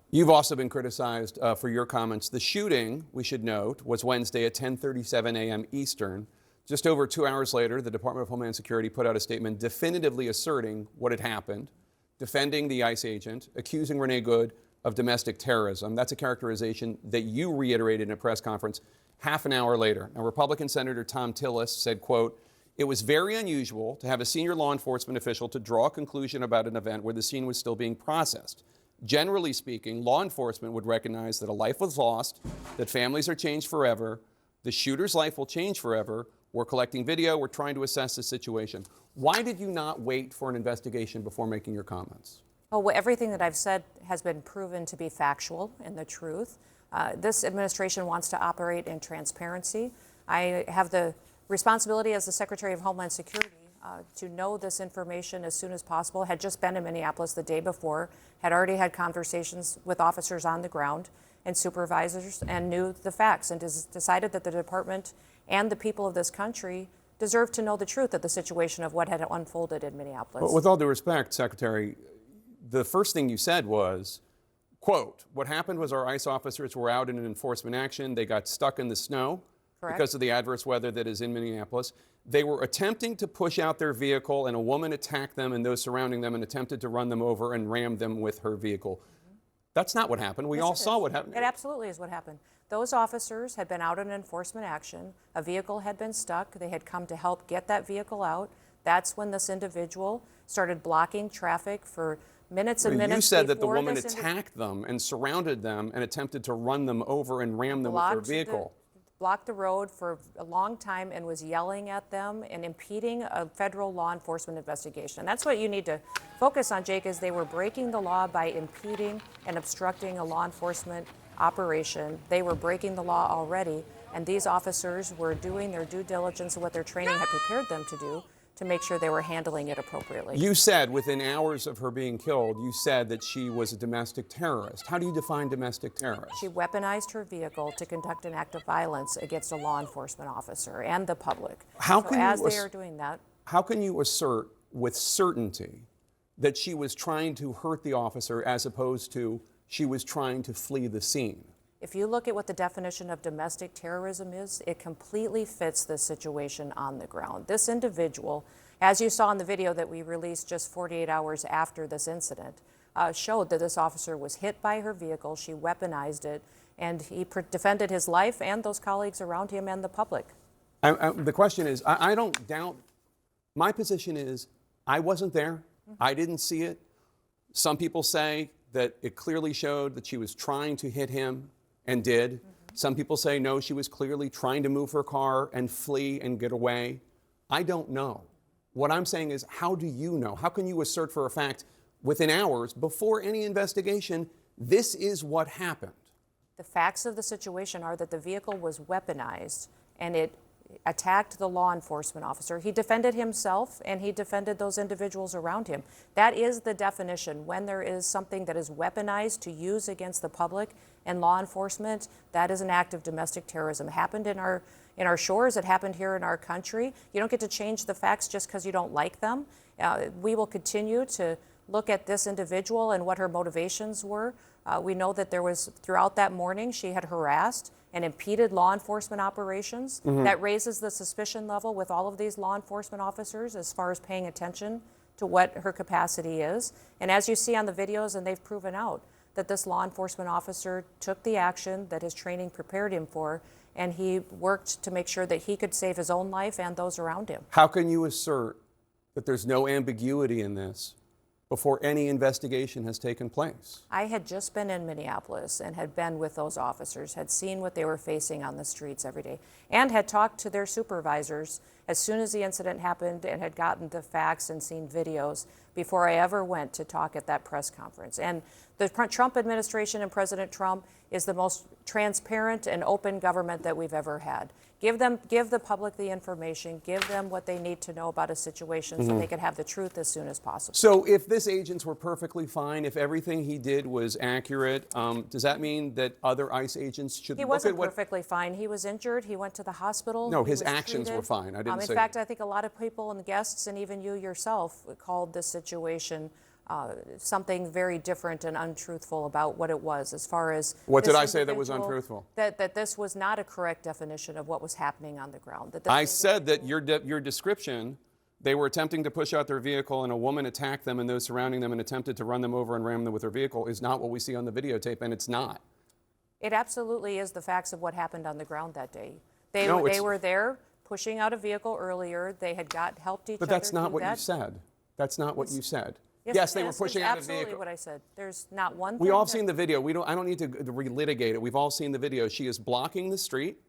You've also been criticized for your comments. The shooting, we should note, was Wednesday at 10:37 a.m. Eastern. Just over 2 hours later, the Department of Homeland Security put out a statement definitively asserting what had happened, defending the ICE agent, accusing Renee Good of domestic terrorism. That's a characterization that you reiterated in a press conference half an hour later. Now, Republican Senator Thom Tillis said, quote, "It was very unusual to have a senior law enforcement official to draw a conclusion about an event where the scene was still being processed. Generally speaking, law enforcement would recognize that a life was lost, that families are changed forever, the shooter's life will change forever. We're collecting video, we're trying to assess the situation." Why did you not wait for an investigation before making your comments? Oh, well, everything that I've said has been proven to be factual and the truth. This administration wants to operate in transparency. I have the responsibility as the Secretary of Homeland Security to know this information as soon as possible. Had just been in Minneapolis the day before, had already had conversations with officers on the ground and supervisors, and knew the facts, and decided that the department and the people of this country deserve to know the truth of the situation of what had unfolded in Minneapolis. But with all due respect, Secretary, the first thing you said was, quote, "What happened was our ICE officers were out in an enforcement action. They got stuck in the snow." Correct. Because of the adverse weather that is in Minneapolis. They were attempting to push out their vehicle, and a woman attacked them and those surrounding them and attempted to run them over and rammed them with her vehicle. That's not what happened. We all saw what happened. It absolutely is what happened. Those officers had been out in enforcement action. A vehicle had been stuck. They had come to help get that vehicle out. That's when this individual started blocking traffic for minutes and minutes. You said that the woman attacked them and surrounded them and attempted to run them over and ram them with her vehicle. Blocked the road for a long time and was yelling at them and impeding a federal law enforcement investigation. And that's what you need to focus on, Jake, is they were breaking the law by impeding and obstructing a law enforcement operation. They were breaking the law already, and these officers were doing their due diligence and what their training had prepared them to do to make sure they were handling it appropriately. You said within hours of her being killed, you said that she was a domestic terrorist. How do you define domestic terrorist? She weaponized her vehicle to conduct an act of violence against a law enforcement officer and the public. As they are doing that, how can you assert with certainty that she was trying to hurt the officer as opposed to she was trying to flee the scene? if you look at what the definition of domestic terrorism is, it completely fits the situation on the ground. This individual, as you saw in the video that we released just 48 hours after this incident, showed that this officer was hit by her vehicle, she weaponized it, and he defended his life and those colleagues around him and the public. The question is, I don't doubt, my position is, I wasn't there, I didn't see it. Some people say that it clearly showed that she was trying to hit him and did. Some people say, no, she was clearly trying to move her car and flee and get away. I don't know. What I'm saying is, how do you know? How can you assert for a fact within hours, before any investigation, this is what happened? The facts of the situation are that the vehicle was weaponized and it attacked the law enforcement officer. He defended himself and he defended those individuals around him. That is the definition. When there is something that is weaponized to use against the public and law enforcement, that is an act of domestic terrorism. It happened in our shores. It happened here in our country. You don't get to change the facts just because you don't like them. We will continue to look at this individual and what her motivations were. We know that there was, throughout that morning, she had harassed and impeded law enforcement operations. That raises the suspicion level with all of these law enforcement officers as far as paying attention to what her capacity is. And as you see on the videos, and they've proven out, that this law enforcement officer took the action that his training prepared him for, and he worked to make sure that he could save his own life and those around him. How can you assert that there's no ambiguity in this before any investigation has taken place? I had just been in Minneapolis and had been with those officers, had seen what they were facing on the streets every day, and had talked to their supervisors as soon as the incident happened and had gotten the facts and seen videos before I ever went to talk at that press conference. And the Trump administration and President Trump is the most transparent and open government that we've ever had. Give the public the information, give them what they need to know about a situation so they can have the truth as soon as possible. So if this agents were perfectly fine, if everything he did was accurate, does that mean that other ICE agents should look at what... He wasn't perfectly fine. He was injured. He went to the hospital. No, his actions were fine. I didn't say... In fact, I think a lot of people and guests, and even you yourself, called this situation something very different and untruthful about what it was as far as What did this I say that was individual- untruthful? That this was not a correct definition of what was happening on the ground. That this I said that your description, they were attempting to push out their vehicle and a woman attacked them and those surrounding them and attempted to run them over and ram them with her vehicle is not what we see on the videotape, and it's not. It absolutely is the facts of what happened on the ground that day. No, They it's- were there pushing out a vehicle earlier. They had helped each But other that's not do what you that. said. That's not what you said. Yes, they it were is. pushing It's out a absolutely vehicle. what I said. There's not one We thing all that- seen the video. I don't need to relitigate it. We've all seen the video. She is blocking the street.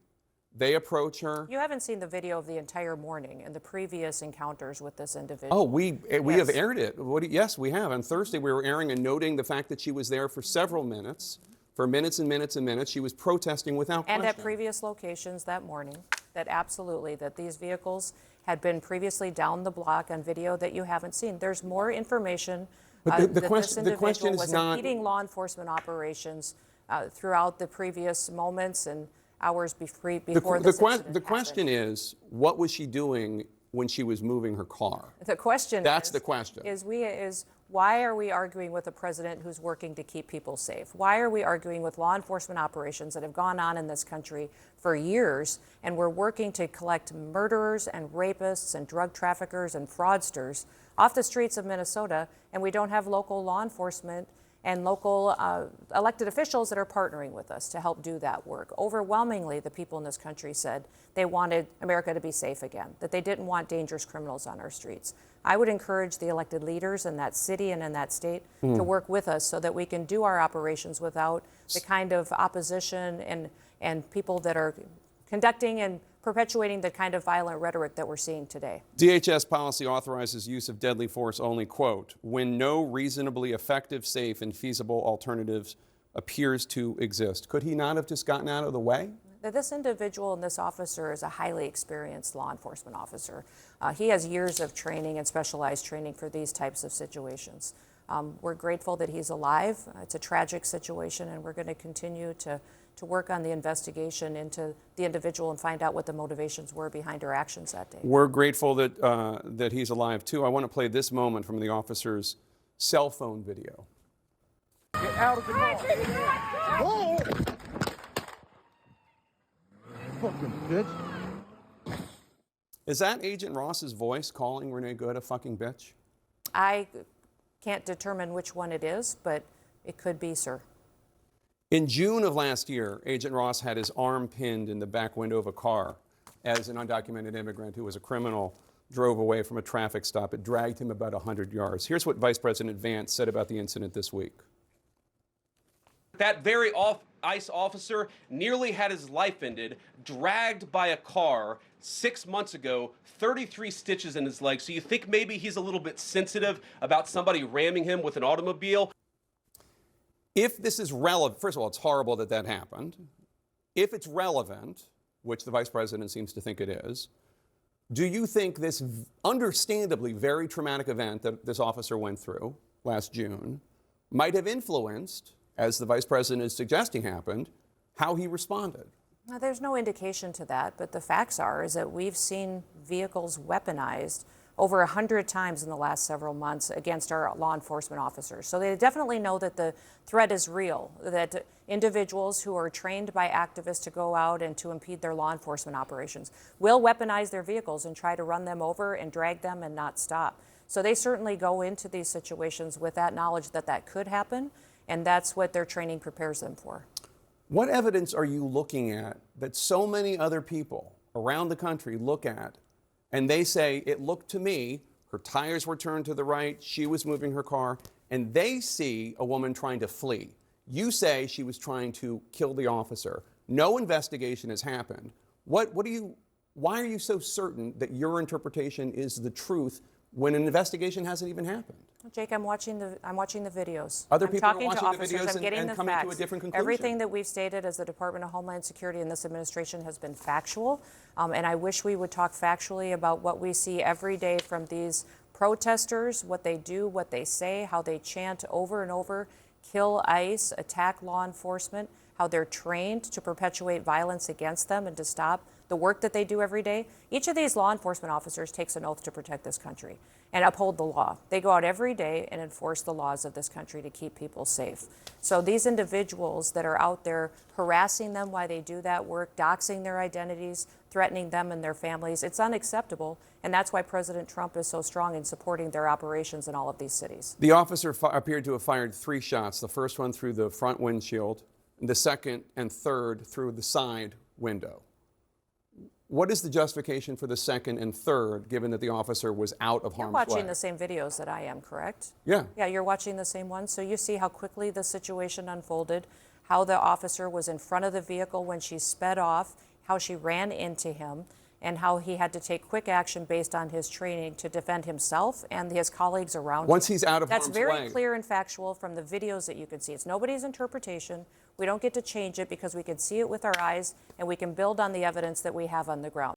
They approach her. You haven't seen the video of the entire morning and the previous encounters with this individual. Oh, we have Yes. aired it. Yes, we have. On Thursday, we were airing and noting the fact that she was there for several minutes, for minutes and minutes and minutes. She was protesting without And question. at previous locations that morning, that these vehicles had been previously down the block on video that you haven't seen. There's more information But the that question- this the question individual is was not- impeding law enforcement operations throughout the previous moments and hours before this incident The question is, what was she doing when she was moving her car? The question That's is, the question. is why are we arguing with a president who's working to keep people safe? Why are we arguing with law enforcement operations that have gone on in this country for years, and we're working to collect murderers and rapists and drug traffickers and fraudsters off the streets of Minnesota, and we don't have local law enforcement and local elected officials that are partnering with us to help do that work? Overwhelmingly, the people in this country said they wanted America to be safe again, that they didn't want dangerous criminals on our streets. I would encourage the elected leaders in that city and in that state to work with us so that we can do our operations without the kind of opposition and people that are conducting and perpetuating the kind of violent rhetoric that we're seeing today. DHS policy authorizes use of deadly force only, quote, when no reasonably effective, safe, and feasible alternatives appears to exist. Could he not have just gotten out of the way? That this individual and this officer is a highly experienced law enforcement officer. He has years of training and specialized training for these types of situations. We're grateful that he's alive. It's a tragic situation, and we're going to continue to work on the investigation into the individual and find out what the motivations were behind her actions that day. We're grateful that, that he's alive, too. I want to play this moment from the officer's cell phone video. Get out of the car. Whoa! Fucking bitch. Is that Agent Ross's voice calling Renee Good a fucking bitch? I can't determine which one it is, but it could be, sir. In June of last year, Agent Ross had his arm pinned in the back window of a car as an undocumented immigrant who was a criminal drove away from a traffic stop. It dragged him about 100 yards. Here's what Vice President Vance said about the incident this week. That very ICE officer nearly had his life ended, dragged by a car 6 months ago, 33 stitches in his leg. So you think maybe he's a little bit sensitive about somebody ramming him with an automobile? If this is relevant, first of all, it's horrible that that happened. If it's relevant, which the Vice President seems to think it is, do you think this understandably very traumatic event that this officer went through last June might have influenced, as the Vice President is suggesting happened, how he responded? Now, there's no indication to that, but the facts is that we've seen vehicles weaponized over 100 times in the last several months against our law enforcement officers. So they definitely know that the threat is real, that individuals who are trained by activists to go out and to impede their law enforcement operations will weaponize their vehicles and try to run them over and drag them and not stop. So they certainly go into these situations with that knowledge that that could happen, and that's what their training prepares them for. What evidence are you looking at that so many other people around the country look at and they say, it looked to me, her tires were turned to the right, she was moving her car, and they see a woman trying to flee? You say she was trying to kill the officer. No investigation has happened. Why are you so certain that your interpretation is the truth when an investigation hasn't even happened? Jake, I'm watching the videos. Other I'm people are talking to watching the officers. videos I'm getting and the coming to a facts. different conclusion. Everything that we've stated as the Department of Homeland Security and this administration has been factual, and I wish we would talk factually about what we see every day from these protesters, what they do, what they say, how they chant over and over, kill ICE, attack law enforcement, how they're trained to perpetuate violence against them and to stop the work that they do every day. Each of these law enforcement officers takes an oath to protect this country and uphold the law. They go out every day and enforce the laws of this country to keep people safe. So these individuals that are out there harassing them while they do that work, doxing their identities, threatening them and their families, it's unacceptable. And that's why President Trump is so strong in supporting their operations in all of these cities. The officer appeared to have fired 3 shots, the first one through the front windshield, and the second and third through the side window. What is the justification for the second and third, given that the officer was out of harm's way? You're watching the same videos that I am, correct? Yeah. Yeah, you're watching the same ones. So you see how quickly the situation unfolded, how the officer was in front of the vehicle when she sped off, how she ran into him, and how he had to take quick action based on his training to defend himself and his colleagues around him. Once he's out of harm's way. That's very clear and factual from the videos that you can see. It's nobody's interpretation. We don't get to change it because we can see it with our eyes and we can build on the evidence that we have on the ground.